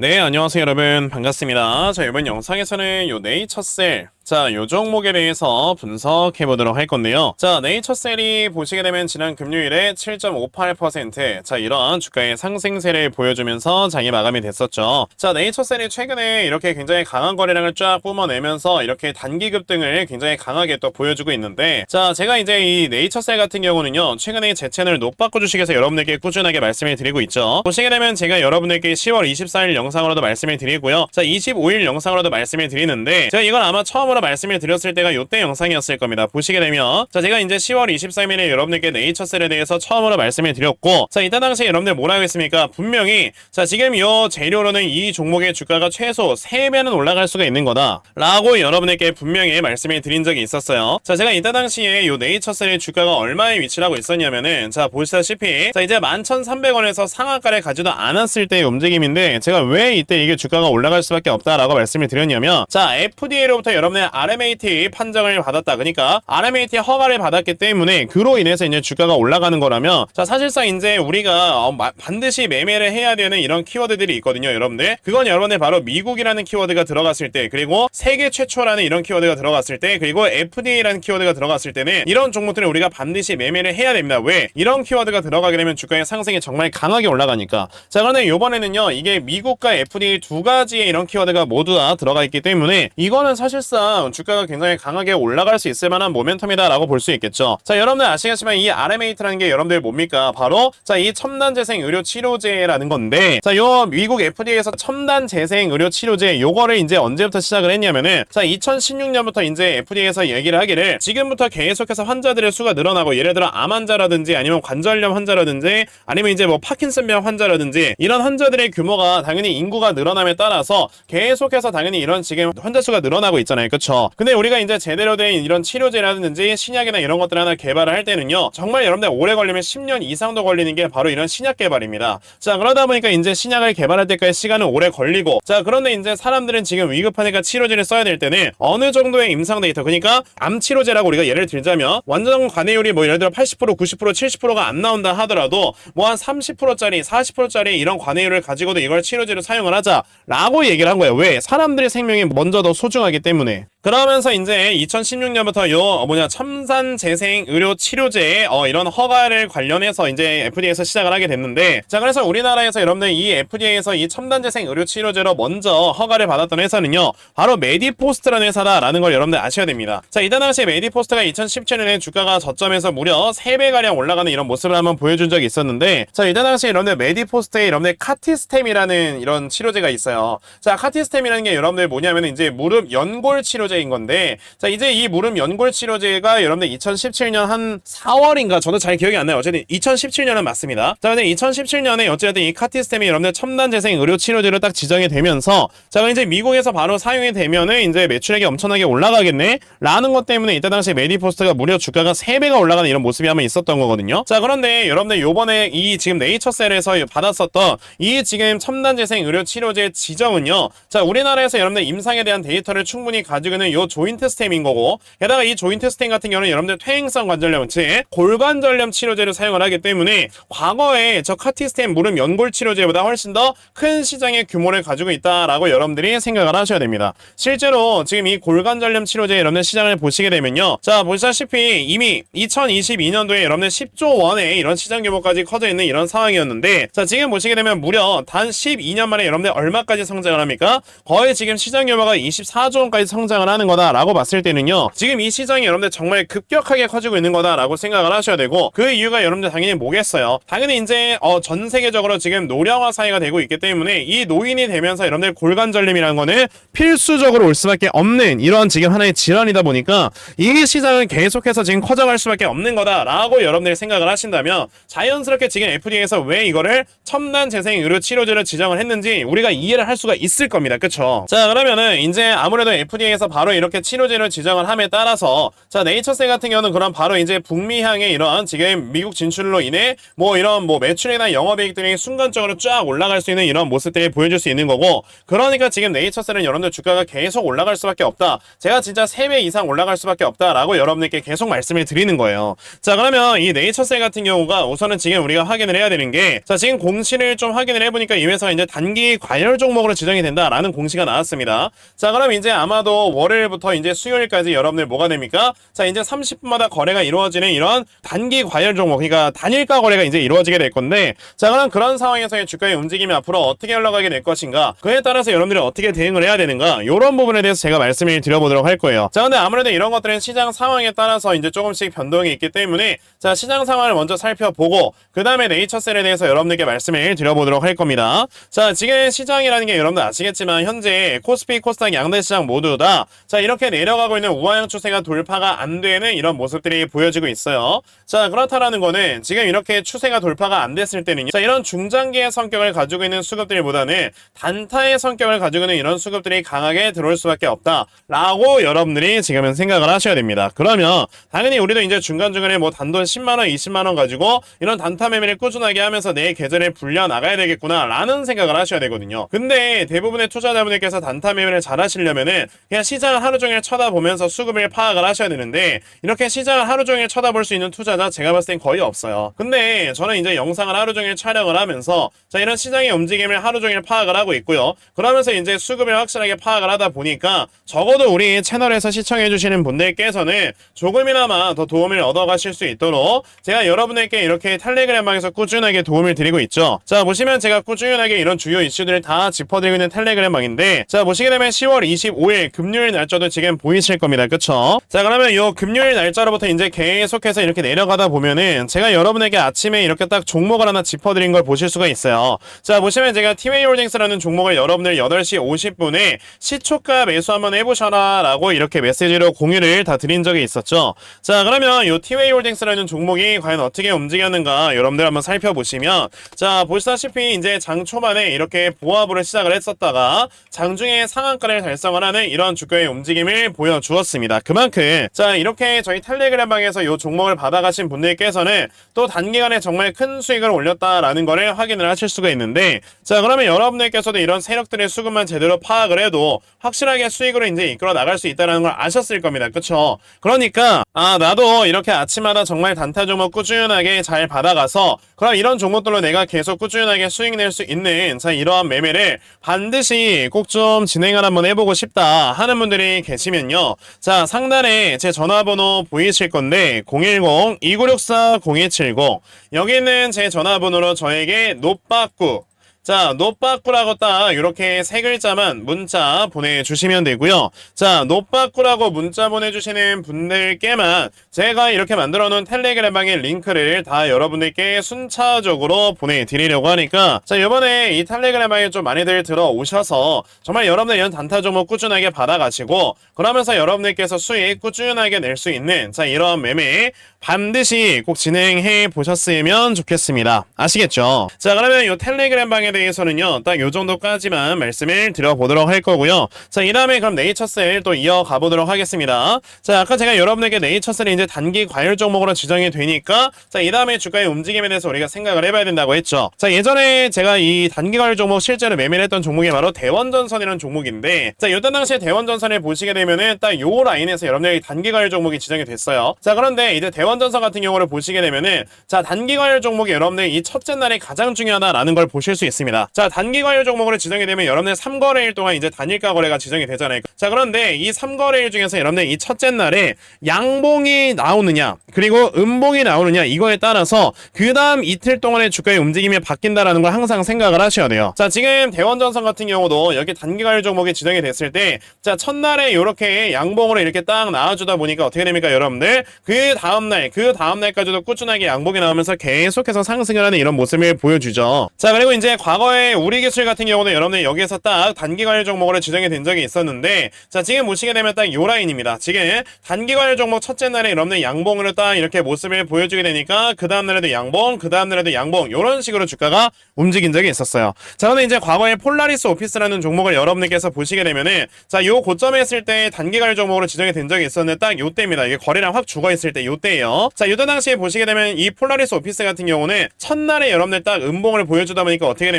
네, 안녕하세요 여러분. 반갑습니다. 자, 이번 영상에서는 요 네이처셀, 요 종목에 대해서 분석해 보도록 할 건데요. 자, 네이처셀이 보시게 되면 지난 금요일에 7.58%, 이런 주가의 상승세를 보여주면서 장이 마감이 됐었죠. 자, 네이처셀이 최근에 이렇게 굉장히 강한 거래량을 쫙 뿜어내면서 이렇게 단기 급등을 굉장히 강하게 또 보여주고 있는데, 자, 제가 이제 이 네이처셀 같은 경우는요, 최근에 제 채널 노빠꾸 주식에서 여러분들께 꾸준하게 말씀을 드리고 있죠. 보시게 되면 제가 여러분들께 10월 24일 영상으로도 말씀을 드리고요. 자, 25일 영상으로도 말씀을 드리는데, 제가 이건 아마 처음으로 말씀을 드렸을 때가 요때 영상이었을 겁니다. 보시게 되면, 자, 제가 이제 10월 23일에 여러분들께 네이처셀에 대해서 처음으로 말씀을 드렸고, 자, 이때 당시에 여러분들 뭐라고 했습니까? 분명히, 자, 지금 요 재료로는 이 종목의 주가가 최소 3배는 올라갈 수가 있는 거다 라고 여러분에게 분명히 말씀을 드린 적이 있었어요. 자, 제가 이때 당시에 요 네이처셀의 주가가 얼마에 위치를 하고 있었냐면은, 자, 보시다시피, 자, 이제 11,300원에서 상한가를 가지도 않았을 때의 움직임인데, 제가 왜 이때 이게 주가가 올라갈 수밖에 없다라고 말씀을 드렸냐면, 자, FDA로부터 여러분의 RMAT 판정을 받았다. 그러니까 RMAT 허가를 받았기 때문에 그로 인해서 이제 주가가 올라가는 거라면, 자, 사실상 이제 우리가 반드시 매매를 해야 되는 이런 키워드들이 있거든요, 여러분들. 그건 여러분들 바로 미국이라는 키워드가 들어갔을 때, 그리고 세계 최초라는 이런 키워드가 들어갔을 때, 그리고 FDA라는 키워드가 들어갔을 때는 이런 종목들을 우리가 반드시 매매를 해야 됩니다. 왜? 이런 키워드가 들어가게 되면 주가의 상승이 정말 강하게 올라가니까. 자, 그런데 이번에는요, 이게 미국과 FDA 두 가지의 이런 키워드가 모두 다 들어가 있기 때문에 이거는 사실상 주가가 굉장히 강하게 올라갈 수 있을 만한 모멘텀이다 라고 볼 수 있겠죠. 자, 여러분들 아시겠지만 이 RMAT라는 게 여러분들 뭡니까? 바로, 자, 이 첨단 재생 의료 치료제라는 건데, 자, 요 미국 FDA에서 첨단 재생 의료 치료제 요거를 이제 언제부터 시작을 했냐면은, 자, 2016년부터 이제 FDA에서 얘기를 하기를 지금부터 계속해서 환자들의 수가 늘어나고, 예를 들어 암 환자라든지 아니면 관절염 환자라든지 아니면 이제 뭐 파킨슨병 환자라든지 이런 환자들의 규모가 당연히 인구가 늘어남에 따라서 계속해서 당연히 이런 지금 환자 수가 늘어나고 있잖아요. 그쵸? 근데 우리가 이제 제대로 된 이런 치료제라든지 신약이나 이런 것들 하나 개발을 할 때는요, 정말 여러분들 오래 걸리면 10년 이상도 걸리는 게 바로 이런 신약 개발입니다. 자, 그러다 보니까 이제 신약을 개발할 때까지 시간은 오래 걸리고, 자, 그런데 이제 사람들은 지금 위급하니까 치료제를 써야 될 때는 어느 정도의 임상 데이터, 그러니까 암 치료제라고 우리가 예를 들자면 완전 관해율이 뭐 예를 들어 80%, 90%, 70%가 안 나온다 하더라도 뭐 한 30%짜리, 40%짜리 이런 관해율을 가지고도 이걸 치료제로 사용을 하자라고 얘기를 한 거예요. 왜? 사람들의 생명이 먼저 더 소중하기 때문에. 그러면서 이제 2016년부터 첨단 재생 의료 치료제의 이런 허가를 관련해서 이제 FDA에서 시작을 하게 됐는데, 자, 그래서 우리나라에서 여러분들 이 FDA에서 이 첨단 재생 의료 치료제로 먼저 허가를 받았던 회사는요, 바로 메디포스트라는 회사다라는 걸 여러분들 아셔야 됩니다. 자, 이때 당시에 메디포스트가 2017년에 주가가 저점에서 무려 3배가량 올라가는 이런 모습을 한번 보여준 적이 있었는데, 자, 이때 당시에 여러분들 메디포스트에 여러분들 카티스템이라는 이런 치료제가 있어요. 자, 카티스템이라는 게 여러분들 뭐냐면 이제 무릎 연골 치료제인 건데, 자, 이제 이 무릎 연골 치료제가 여러분들 2017년 한 4월인가 저도 잘 기억이 안 나요. 어쨌든 2017년은 맞습니다. 자, 근데 2017년에 어쨌든 이 카티스템이 여러분들 첨단 재생 의료 치료제로 딱 지정이 되면서, 자, 그럼 이제 미국에서 바로 사용이 되면은 이제 매출액이 엄청나게 올라가겠네 라는 것 때문에 이때 당시 메디포스트가 무려 주가가 3배가 올라가는 이런 모습이 한번 있었던 거거든요. 자, 그런데 여러분들 요번에 이 지금 네이처셀에서 받았었던 이 지금 첨단 재생 의료 치료제 지정은요, 자, 우리나라에서 여러분들 임상에 대한 데이터를 충분히 가지고 있는 요 조인트 스템인 거고, 게다가 이 조인트 스템 같은 경우는 여러분들 퇴행성 관절염, 즉 골관절염 치료제를 사용을 하기 때문에 과거에 저 카티스템 무릎 연골 치료제보다 훨씬 더 큰 시장의 규모를 가지고 있다라고 여러분들이 생각을 하셔야 됩니다. 실제로 지금 이 골관절염 치료제 여러분들 시장을 보시게 되면요, 자, 보시다시피 이미 2022년도에 여러분들 10조 원의 이런 시장 규모까지 커져 있는 이런 상황이었는데, 자, 지금 보시게 되면 무려 단 12년 만에 여러분들 얼마까지 성장을 합니까? 거의 지금 시장 규모가 24조 원까지 성장을 하는 거다라고 봤을 때는요, 지금 이 시장이 여러분들 정말 급격하게 커지고 있는 거다라고 생각을 하셔야 되고, 그 이유가 여러분들 당연히 뭐겠어요? 당연히 이제 전 세계적으로 지금 노령화 사회가 되고 있기 때문에 이 노인이 되면서 여러분들 골관절염이라는 거는 필수적으로 올 수밖에 없는 이런 지금 하나의 질환이다 보니까 이 시장은 계속해서 지금 커져갈 수밖에 없는 거다라고 여러분들이 생각을 하신다면, 자연스럽게 지금 FDA에서 왜 이거를 첨단 재생 의료 치료제를 지정을 했는지 우리가 이해를 할 수가 있을 겁니다. 그쵸? 자, 그러면은 이제 아무래도 FDA에서 바로 이렇게 치료제를 지정을 함에 따라서 자, 네이처셀 같은 경우는 그럼 바로 이제 북미향의 이런 지금 미국 진출로 인해 뭐 이런 뭐 매출이나 영업이익들이 순간적으로 쫙 올라갈 수 있는 이런 모습들이 보여줄 수 있는 거고, 그러니까 지금 네이처셀은 여러분들 주가가 계속 올라갈 수밖에 없다. 제가 진짜 3배 이상 올라갈 수밖에 없다라고 여러분들께 계속 말씀을 드리는 거예요. 자, 그러면 이 네이처셀 같은 경우가 우선은 지금 우리가 확인을 해야 되는 게, 자, 지금 공시를 좀 확인을 해보니까 이 회사가 이제 단기 과열 종목으로 지정이 된다라는 공시가 나왔습니다. 자, 그럼 이제 아마도 월요일부터 이제 수요일까지 여러분들 뭐가 됩니까? 자, 이제 30분마다 거래가 이루어지는 이런 단기 과열 종목, 그러니까 단일가 거래가 이제 이루어지게 될 건데, 자, 그럼 그런 상황에서의 주가의 움직임이 앞으로 어떻게 흘러가게 될 것인가, 그에 따라서 여러분들이 어떻게 대응을 해야 되는가, 이런 부분에 대해서 제가 말씀을 드려보도록 할 거예요. 자, 근데 아무래도 이런 것들은 시장 상황에 따라서 이제 조금씩 변동이 있기 때문에, 자, 시장 상황을 먼저 살펴보고 그 다음에 네이처셀에 대해서 여러분들께 말씀을 드려보도록 할 겁니다. 자, 지금 시장이라는 게 여러분들 아시겠지만 현재 코스피, 코스닥 양대 시장 모두 다 자, 이렇게 내려가고 있는 우하형 추세가 돌파가 안 되는 이런 모습들이 보여지고 있어요. 자, 그렇다라는 거는 지금 이렇게 추세가 돌파가 안 됐을 때는요, 자, 이런 중장기의 성격을 가지고 있는 수급들보다는 단타의 성격을 가지고 있는 이런 수급들이 강하게 들어올 수밖에 없다라고 여러분들이 지금은 생각을 하셔야 됩니다. 그러면 당연히 우리도 이제 중간중간에 뭐 단돈 10만원, 20만원 가지고 이런 단타 매매를 꾸준하게 하면서 내 계좌를 불려 나가야 되겠구나 라는 생각을 하셔야 되거든요. 근데 대부분의 투자자분들께서 단타 매매를 잘 하시려면은 그냥 시장을 하루 종일 쳐다보면서 수급을 파악을 하셔야 되는데, 이렇게 시장을 하루 종일 쳐다볼 수 있는 투자자 제가 봤을 땐 거의 없어요. 근데 저는 이제 영상을 하루 종일 촬영을 하면서 자, 이런 시장의 움직임을 하루 종일 파악을 하고 있고요. 그러면서 이제 수급을 확실하게 파악을 하다 보니까 적어도 우리 채널에서 시청해주시는 분들께서는 조금이나마 더 도움을 얻어가실 수 있도록 제가 여러분에게 이렇게 텔레그램 방에서 꾸준하게 도움을 드리고 있죠. 자, 보시면 제가 꾸준하게 이런 주요 이슈들을 다 짚어드리고 있는 텔레그램 방인데, 자, 보시게 되면 10월 25일 금요일 날짜도 지금 보이실 겁니다. 그쵸? 자, 그러면 요 금요일 날짜로부터 이제 계속해서 이렇게 내려가다 보면은 제가 여러분에게 아침에 이렇게 딱 종목을 하나 짚어드린 걸 보실 수가 있어요. 자, 보시면 제가 티웨이홀딩스라는 종목을 여러분들 8시 50분에 시초가 매수 한번 해보셔라 라고 이렇게 메시지로 공유를 다 드린 적이 있었죠. 자, 그러면 요 티웨이홀딩스라는 종목이 과연 어떻게 움직였는가 여러분들 한번 살펴보시면, 자, 보시다시피 이제 장 초반에 이렇게 보합으로 시작을 했었다가 장중에 상한가를 달성을 하는 이런 주가의 움직임을 보여주었습니다. 그만큼 자, 이렇게 저희 텔레그램 방에서 요 종목을 받아가신 분들께서는 또 단기간에 정말 큰 수익을 올렸다라는 거를 확인을 하실 수가 있는데, 자, 그러면 여러분들께서도 이런 세력들의 수급만 제대로 파악을 해도 확실하게 수익으로 이제 이끌어 나갈 수 있다는 걸 아셨을 겁니다. 그쵸? 그러니까 나도 이렇게 아침마다 정말 단타 종목 꾸준하게 잘 받아가서 그럼 이런 종목들로 내가 계속 꾸준하게 수익 낼 수 있는 자, 이러한 매매를 반드시 꼭 좀 진행을 한번 해보고 싶다 하는 분들이 계시면요, 자, 상단에 제 전화번호 보이실 건데 010-2964-0270 여기 있는 제 전화번호로 저에게 노빠꾸, 자, 노빠꾸라고 딱 이렇게 세 글자만 문자 보내주시면 되고요. 자, 노빠꾸라고 문자 보내주시는 분들께만 제가 이렇게 만들어 놓은 텔레그램 방의 링크를 다 여러분들께 순차적으로 보내드리려고 하니까, 자, 이번에 이 텔레그램 방에 좀 많이들 들어오셔서 정말 여러분들 이런 단타 종목 꾸준하게 받아가시고 그러면서 여러분들께서 수익 꾸준하게 낼 수 있는 자, 이런 매매 반드시 꼭 진행해 보셨으면 좋겠습니다. 아시겠죠? 자, 그러면 이 텔레그램 방에 대해서는요, 딱 요 정도까지만 말씀을 드려보도록 할 거고요. 자, 이 다음에 그럼 네이처셀 또 이어가 보도록 하겠습니다. 자, 아까 제가 여러분에게 네이처셀이 이제 단기 과열 종목으로 지정이 되니까 자, 이 다음에 주가의 움직임에 대해서 우리가 생각을 해봐야 된다고 했죠. 자, 예전에 제가 이 단기 과열 종목 실제로 매매를 했던 종목이 바로 대원전선이라는 종목인데, 자, 이때 당시에 대원전선을 보시게 되면은 딱 요 라인에서 여러분들이 단기 과열 종목이 지정이 됐어요. 자, 그런데 이제 대원전선 같은 경우를 보시게 되면은 자, 단기 과열 종목이 여러분들 이 첫째 날이 가장 중요하다라는 걸 보실 수 있습니다. 자, 단기 과열 종목으로 지정이 되면 여러분들 3거래일 동안 이제 단일가 거래가 지정이 되잖아요. 자, 그런데 이 3거래일 중에서 여러분들 이 첫째 날에 양봉이 나오느냐 그리고 음봉이 나오느냐 이거에 따라서 그 다음 이틀 동안의 주가의 움직임이 바뀐다라는 걸 항상 생각을 하셔야 돼요. 자, 지금 대원전선 같은 경우도 여기 단기 과열 종목이 지정이 됐을 때 자, 첫날에 이렇게 양봉으로 이렇게 딱 나와주다 보니까 어떻게 됩니까 여러분들? 그 다음날까지도 꾸준하게 양봉이 나오면서 계속해서 상승을 하는 이런 모습을 보여주죠. 자, 그리고 이제 과거에 우리 기술 같은 경우는 여러분들 여기에서 딱 단기 과열 종목으로 지정이 된 적이 있었는데, 자, 지금 보시게 되면 딱 요 라인입니다. 지금 단기 과열 종목 첫째 날에 여러분들 양봉으로 딱 이렇게 모습을 보여주게 되니까 그 다음 날에도 양봉, 그 다음 날에도 양봉, 요런 식으로 주가가 움직인 적이 있었어요. 자, 근데 이제 과거에 폴라리스 오피스라는 종목을 여러분들께서 보시게 되면은, 자, 요 고점에 있을 때 단기 과열 종목으로 지정이 된 적이 있었는데 딱 요때입니다. 이게 거래량 확 죽어 있을 때 요때예요. 자, 요때 당시에 보시게 되면 이 폴라리스 오피스 같은 경우는 첫날에 여러분들 딱 음봉을 보여주다 보니까 어떻게 됩니까?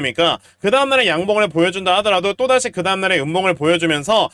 그 다음날에 양봉을 보여준다 하더라도 또다시 그 다음날에 음봉을 보여주면서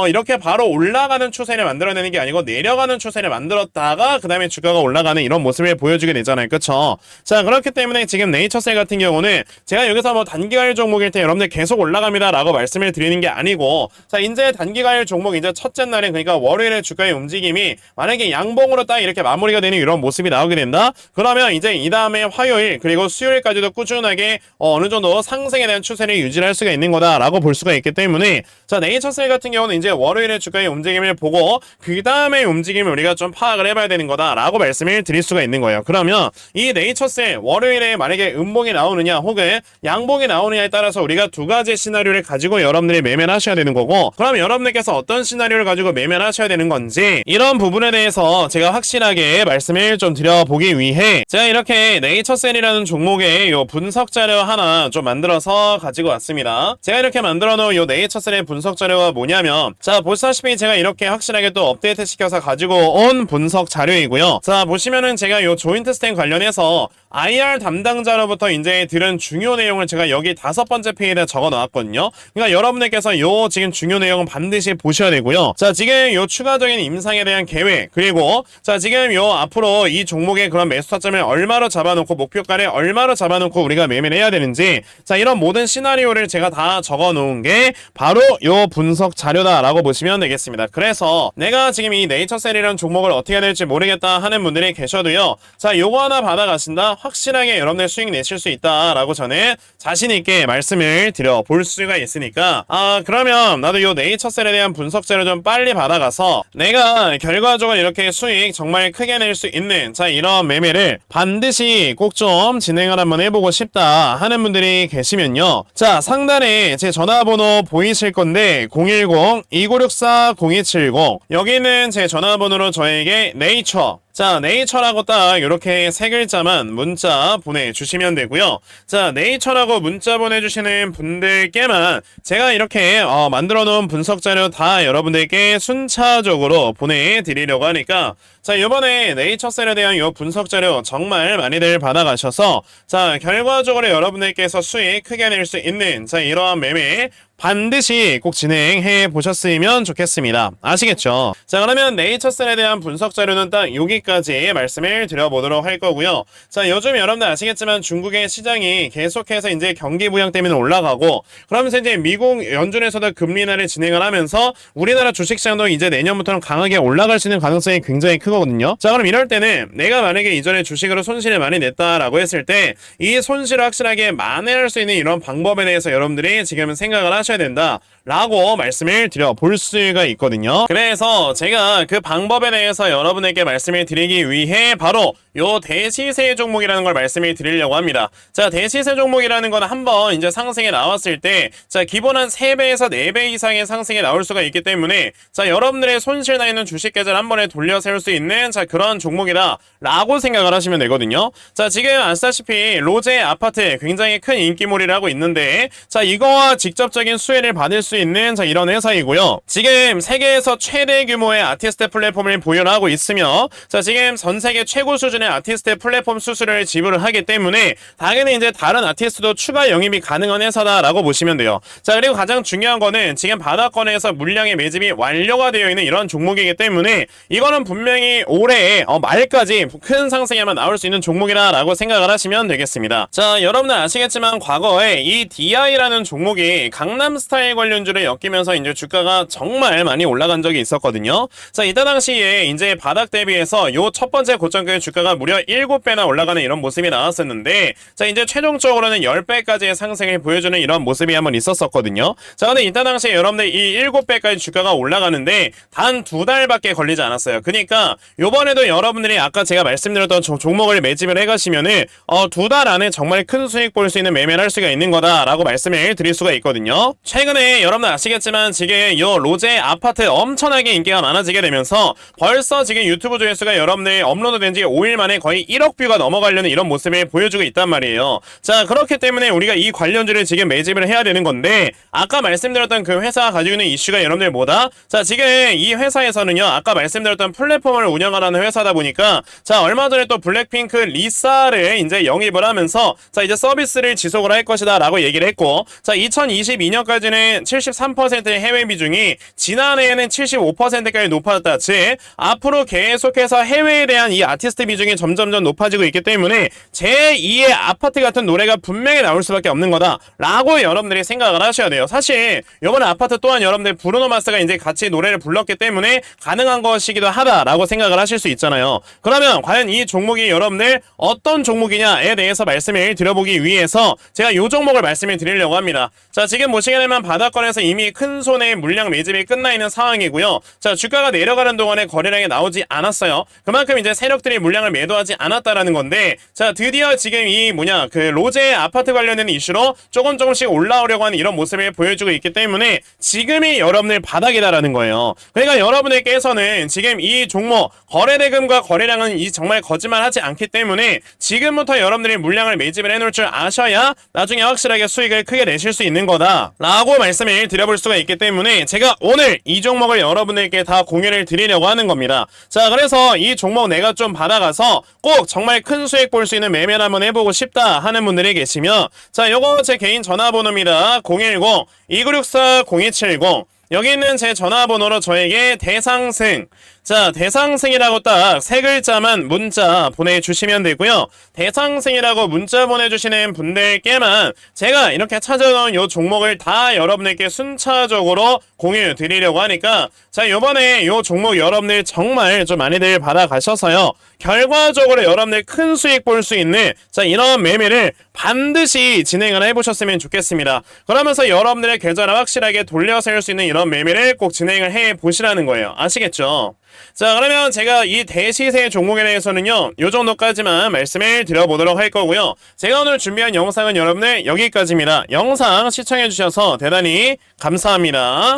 이렇게 바로 올라가는 추세를 만들어내는 게 아니고 내려가는 추세를 만들었다가 그 다음에 주가가 올라가는 이런 모습을 보여주게 되잖아요. 그쵸? 자, 그렇기 때문에 지금 네이처셀 같은 경우는 제가 여기서 뭐 단기가일 종목일 때 여러분들 계속 올라갑니다 라고 말씀을 드리는 게 아니고, 자, 이제 단기가일 종목 이제 첫째 날에, 그러니까 월요일에 주가의 움직임이 만약에 양봉으로 딱 이렇게 마무리가 되는 이런 모습이 나오게 된다? 그러면 이제 이 다음에 화요일 그리고 수요일까지도 꾸준하게 어느 정도 상승에 대한 추세를 유지할 수가 있는 거다라고 볼 수가 있기 때문에, 자, 네이처셀 같은 경우는 이제 월요일에 주가의 움직임을 보고 그 다음에 움직임을 우리가 좀 파악을 해봐야 되는 거다라고 말씀을 드릴 수가 있는 거예요. 그러면 이 네이처셀 월요일에 만약에 음봉이 나오느냐 혹은 양봉이 나오느냐에 따라서 우리가 두 가지 시나리오를 가지고 여러분들이 매매를 하셔야 되는 거고, 그럼 여러분들께서 어떤 시나리오를 가지고 매매를 하셔야 되는 건지 이런 부분에 대해서 제가 확실하게 말씀을 좀 드려보기 위해 제가 이렇게 네이처셀이라는 종목의 요 분석 자료 하나 좀 만들어서 가지고 왔습니다. 제가 이렇게 만들어 놓은 요 네이처셀의 분석 자료가 뭐냐면, 자, 보시다시피 제가 이렇게 확실하게 또 업데이트 시켜서 가지고 온 분석 자료이고요. 자, 보시면은 제가 요 조인트 스탠 관련해서 IR 담당자로부터 이제 들은 중요 내용을 제가 여기 5번째 페이지에 적어 놨거든요. 그러니까 여러분들께서 요 지금 중요 내용은 반드시 보셔야 되고요. 자, 지금 요 추가적인 임상에 대한 계획, 그리고 자, 지금 요 앞으로 이 종목의 그런 매수 타점을 얼마로 잡아놓고 목표가를 얼마로 잡아놓고 우리가 매매를 해야 되는지, 자, 이런 모든 시나리오를 제가 다 적어 놓은 게 바로 요 분석 자료다라고 보시면 되겠습니다. 그래서 내가 지금 이 네이처셀이라는 종목을 어떻게 해야 될지 모르겠다 하는 분들이 계셔도요, 자, 요거 하나 받아가신다 확실하게 여러분들 수익 내실 수 있다라고 저는 자신있게 말씀을 드려볼 수가 있으니까, 그러면 나도 요 네이처셀에 대한 분석 자료 좀 빨리 받아가서 내가 결과적으로 이렇게 수익 정말 크게 낼 수 있는, 자, 이런 매매를 반드시 꼭 좀 진행을 한번 해보고 싶다 하는 분들이 계시면요, 자, 상단에 제 전화번호 보이실 건데 010-2964-0270 여기는 제 전화번호로 저에게 네이처, 자, 네이처라고 딱 이렇게 세 글자만 문자 보내주시면 되고요. 자, 네이처라고 문자 보내주시는 분들께만 제가 이렇게 만들어 놓은 분석 자료 다 여러분들께 순차적으로 보내드리려고 하니까, 자, 이번에 네이처셀에 대한 이 분석 자료 정말 많이들 받아가셔서, 자, 결과적으로 여러분들께서 수익 크게 낼 수 있는, 자, 이러한 매매 반드시 꼭 진행해 보셨으면 좋겠습니다. 아시겠죠? 자, 그러면 네이처셀에 대한 분석 자료는 딱 여기까지 말씀을 드려보도록 할 거고요. 자, 요즘 여러분들 아시겠지만 중국의 시장이 계속해서 이제 경기 부양 때문에 올라가고, 그러면서 이제 미국 연준에서도 금리 인하를 진행을 하면서 우리나라 주식시장도 이제 내년부터는 강하게 올라갈 수 있는 가능성이 굉장히 크거든요. 자, 그럼 이럴 때는 내가 만약에 이전에 주식으로 손실을 많이 냈다라고 했을 때 이 손실을 확실하게 만회할 수 있는 이런 방법에 대해서 여러분들이 지금 생각을 하셔야 된다 라고 말씀을 드려볼 수가 있거든요. 그래서 제가 그 방법에 대해서 여러분에게 말씀을 드리기 위해 바로 요 대시세 종목이라는 걸 말씀을 드리려고 합니다. 자, 대시세 종목이라는 건 한번 이제 상승에 나왔을 때, 자, 기본 한 3배에서 4배 이상의 상승에 나올 수가 있기 때문에, 자, 여러분들의 손실 나 있는 주식 계좌를 한 번에 돌려 세울 수 있는, 자, 그런 종목이다 라고 생각을 하시면 되거든요. 자, 지금 아시다시피 로제 아파트 굉장히 큰 인기몰이를 하고 있는데, 자, 이거와 직접적인 수혜를 받을 수 있는, 자, 이런 회사이고요. 지금 세계에서 최대 규모의 아티스트 플랫폼을 보유하고 있으며, 자, 지금 전 세계 최고 수준의 아티스트 플랫폼 수수료를 지불을 하기 때문에 당연히 이제 다른 아티스트도 추가 영입이 가능한 회사다라고 보시면 돼요. 자, 그리고 가장 중요한 거는 지금 바닥권에서 물량의 매집이 완료가 되어 있는 이런 종목이기 때문에 이거는 분명히 올해 말까지 큰 상승이 아마 나올 수 있는 종목이라고 생각을 하시면 되겠습니다. 자, 여러분들 아시겠지만 과거에 이 DI라는 종목이 강남 강남 스타일 관련주를 엮이면서 이제 주가가 정말 많이 올라간 적이 있었거든요. 자, 이때 당시에 이제 바닥 대비해서 요 첫 번째 고점까지 주가가 무려 7배나 올라가는 이런 모습이 나왔었는데, 자, 이제 최종적으로는 10배까지의 상승을 보여주는 이런 모습이 한번 있었었거든요. 자, 근데 이때 당시에 여러분들 이 7배까지 주가가 올라가는데 단 2달밖에 걸리지 않았어요. 그러니까 요번에도 여러분들이 아까 제가 말씀드렸던 종목을 매집을 해가시면은 2달 안에 정말 큰 수익 볼 수 있는 매매를 할 수가 있는 거다라고 말씀을 드릴 수가 있거든요. 최근에 여러분들 아시겠지만 지금 요 로제 아파트 엄청나게 인기가 많아지게 되면서 벌써 지금 유튜브 조회수가 여러분들 업로드된 지 5일 만에 거의 1억 뷰가 넘어가려는 이런 모습을 보여주고 있단 말이에요. 자, 그렇기 때문에 우리가 이 관련주를 지금 매집을 해야 되는 건데, 아까 말씀드렸던 그 회사가 가지고 있는 이슈가 여러분들 뭐다? 자, 지금 이 회사에서는요, 아까 말씀드렸던 플랫폼을 운영하는 회사다 보니까, 자, 얼마 전에 또 블랙핑크 리사를 이제 영입을 하면서, 자, 이제 서비스를 지속을 할 것이다 라고 얘기를 했고, 자, 2022년까지는 73%의 해외 비중이 지난해에는 75%까지 높아졌다. 즉, 앞으로 계속해서 해외에 대한 이 아티스트 비중이 점점점 높아지고 있기 때문에 제2의 아파트 같은 노래가 분명히 나올 수밖에 없는 거다 라고 여러분들이 생각을 하셔야 돼요. 사실 이번에 아파트 또한 여러분들 브루노 마스가 이제 같이 노래를 불렀기 때문에 가능한 것이기도 하다라고 생각을 하실 수 있잖아요. 그러면 과연 이 종목이 여러분들 어떤 종목이냐에 대해서 말씀을 드려보기 위해서 제가 이 종목을 말씀을 드리려고 합니다. 자, 지금 보시게 되면 바닥권에서 이미 큰 손의 물량 매집이 끝나 있는 상황이고요. 자, 주가가 내려가는 동안에 거래량이 나오지 않았어요. 그만큼 이제 세력들이 물량을 매도하지 않았다라는 건데, 자, 드디어 지금 이 그 로제 아파트 관련된 이슈로 조금씩 올라오려고 하는 이런 모습을 보여주고 있기 때문에 지금이 여러분들 바닥이다라는 거예요. 그러니까 여러분들께서는 지금 이 종목 거래대금과 거래량은 정말 거짓말하지 않기 때문에 지금부터 여러분들이 물량을 매집을 해놓을 줄 아셔야 나중에 확실하게 수익을 크게 내실 수 있는 거다 라고 말씀을 드려볼 수가 있기 때문에 제가 오늘 이 종목을 여러분들께 다 공유를 드리려고 하는 겁니다. 자, 그래서 이 종목 내가 좀 받아가서 꼭 정말 큰 수익 볼 수 있는 매매를 한번 해보고 싶다 하는 분들이 계시면, 자, 요거 제 개인 전화번호입니다. 010-2964-0270. 여기 있는 제 전화번호로 저에게 대상승, 자, 대상승이라고 딱 세 글자만 문자 보내주시면 되고요. 대상승이라고 문자 보내주시는 분들께만 제가 이렇게 찾아놓은 요 종목을 다 여러분들께 순차적으로 공유 드리려고 하니까, 자, 요번에 요 종목 여러분들 정말 좀 많이들 받아가셔서요, 결과적으로 여러분들 큰 수익 볼 수 있는, 자, 이런 매매를 반드시 진행을 해보셨으면 좋겠습니다. 그러면서 여러분들의 계좌를 확실하게 돌려세울 수 있는 이런 매매를 꼭 진행을 해보시라는 거예요. 아시겠죠? 자, 그러면 제가 이 대시세 종목에 대해서는요, 요 정도까지만 말씀을 드려보도록 할 거고요. 제가 오늘 준비한 영상은 여러분들 여기까지입니다. 영상 시청해주셔서 대단히 감사합니다.